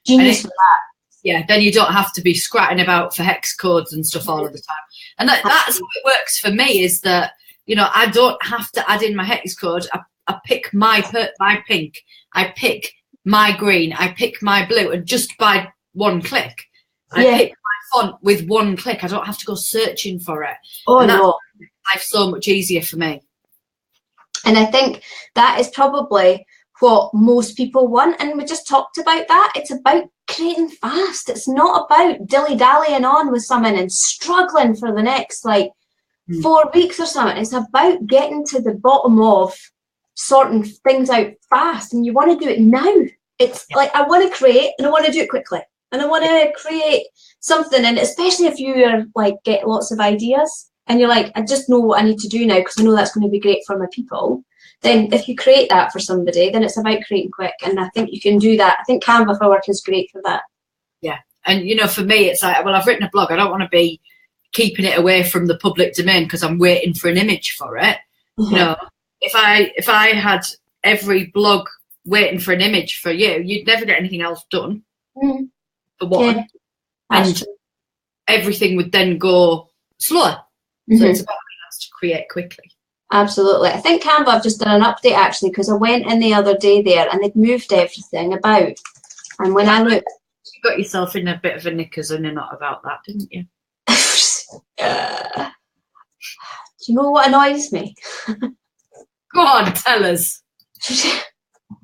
genius for that. Yeah, then you don't have to be scratching about for hex codes and stuff all of the time. And that's how it works for me, is that, you know, I don't have to add in my hex code. I pick my pink, I pick my green, I pick my blue, and just by one click, I pick my font with one click. I don't have to go searching for it. Oh, and no. Makes life so much easier for me. And I think that is probably what most people want. And we just talked about that. It's about creating fast. It's not about dilly-dallying on with someone and struggling for the next like 4 weeks or something. It's about getting to the bottom of sorting things out fast. And you want to do it now. It's like, I want to create and I want to do it quickly. And I want to create something. And especially if you are like get lots of ideas and you're like, I just know what I need to do now because I know that's going to be great for my people. Then if you create that for somebody, then it's about creating quick. And I think you can do that. I think Canva for work is great for that. Yeah. And, you know, for me, it's like, well, I've written a blog. I don't want to be keeping it away from the public domain because I'm waiting for an image for it. You know, if I had every blog waiting for an image for you, you'd never get anything else done. For one. And everything would then go slower. So it's about being able to create quickly. Absolutely. I think Canva have just done an update actually, because I went in the other day there and they'd moved everything about. And when I looked, you got yourself in a bit of a knickers and you're not about that, didn't you? Do you know what annoys me? Go on, tell us.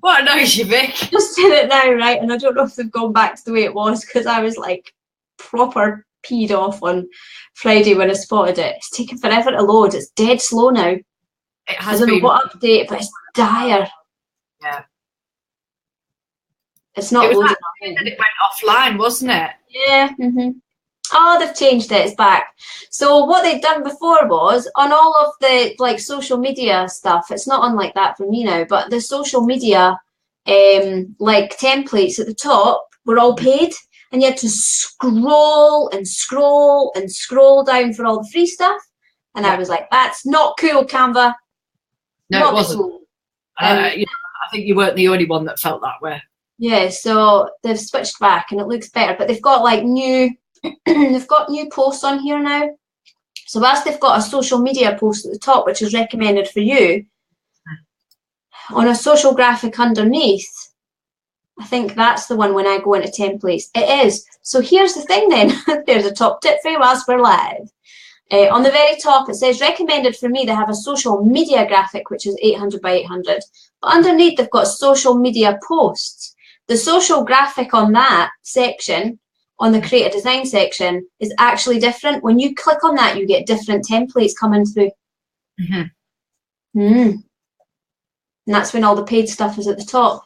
What annoys you, Vic? Just in it now, right? And I don't know if they've gone back to the way it was, because I was like proper peed off on Friday when I spotted it. It's taken forever to load. It's dead slow now. It has I don't been. know what update, but it's dire. Yeah. It's not loading. It went offline, wasn't it? Yeah. Oh, they've changed it. It's back. So what they'd done before was on all of the like social media stuff. It's not on like that for me now, but the social media like templates at the top were all paid, and you had to scroll and scroll and scroll down for all the free stuff. And I was like, that's not cool, Canva. No, not it wasn't. Cool. I think you weren't the only one that felt that way. Yeah, so they've switched back and it looks better, but they've got like new they've got new posts on here now. So whilst they've got a social media post at the top, which is recommended for you, on a social graphic underneath, I think that's the one when I go into templates. It is. So here's the thing then. There's a top tip for you whilst we're live. On the very top, it says recommended for me. They have a social media graphic, which is 800 by 800. But underneath, they've got social media posts. The social graphic on that section, on the create a design section, is actually different. When you click on that, you get different templates coming through. And that's when all the paid stuff is at the top.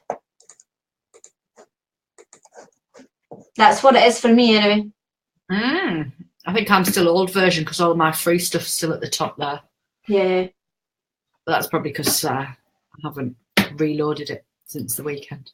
That's what it is for me anyway. I think I'm still old version because all of my free stuff's still at the top there. Yeah. But that's probably because I haven't reloaded it since the weekend.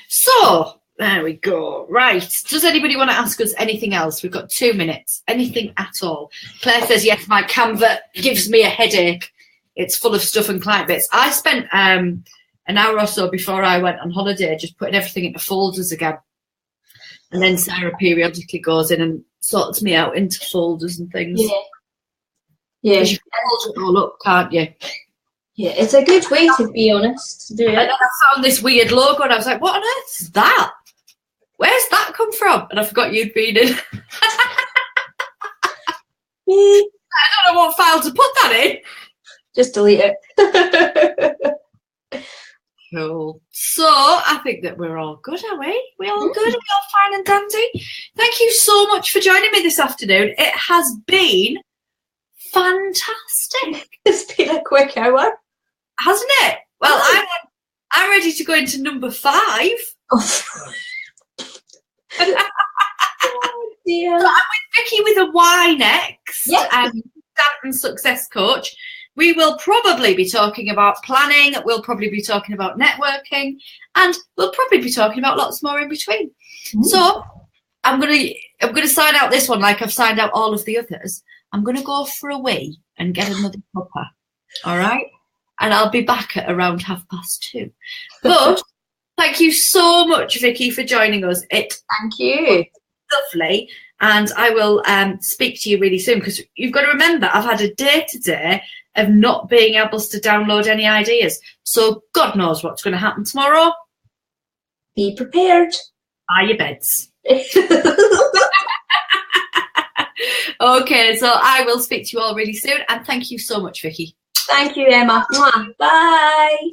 So, there we go. Right. Does anybody want to ask us anything else? We've got 2 minutes. Anything at all? Claire says, yes, my Canva gives me a headache. It's full of stuff and client bits. I spent an hour or so before I went on holiday just putting everything into folders again. And then Sarah periodically goes in and sorts me out into folders and things. Yeah. You can fold it all up, can't you? Yeah, it's a good way, to be honest, to do it. And then I found this weird logo and I was like, what on earth is that? Where's that come from? And I forgot you'd been in. I don't know what file to put that in. Just delete it. Cool. So I think that we're all good, are we? We all good? Are we all fine and dandy? Thank you so much for joining me this afternoon. It has been fantastic. It's been a quick hour. Hasn't it? Well, I'm ready to go into number 5. Oh dear. So I'm with Vicki with a Y next. Yep. Stanton Success Coach. We will probably be talking about planning. We'll probably be talking about networking, and we'll probably be talking about lots more in between. So I'm gonna sign out this one like I've signed out all of the others. I'm gonna go for a wee and get another cuppa. All right, and I'll be back at around 2:30. But thank you so much, Vicki, for joining us. Thank you. Lovely. And I will speak to you really soon, because you've got to remember, I've had a day today of not being able to download any ideas. So God knows what's going to happen tomorrow. Be prepared. Buy your beds. Okay, so I will speak to you all really soon. And thank you so much, Vicki. Thank you, Emma. Mwah. Bye.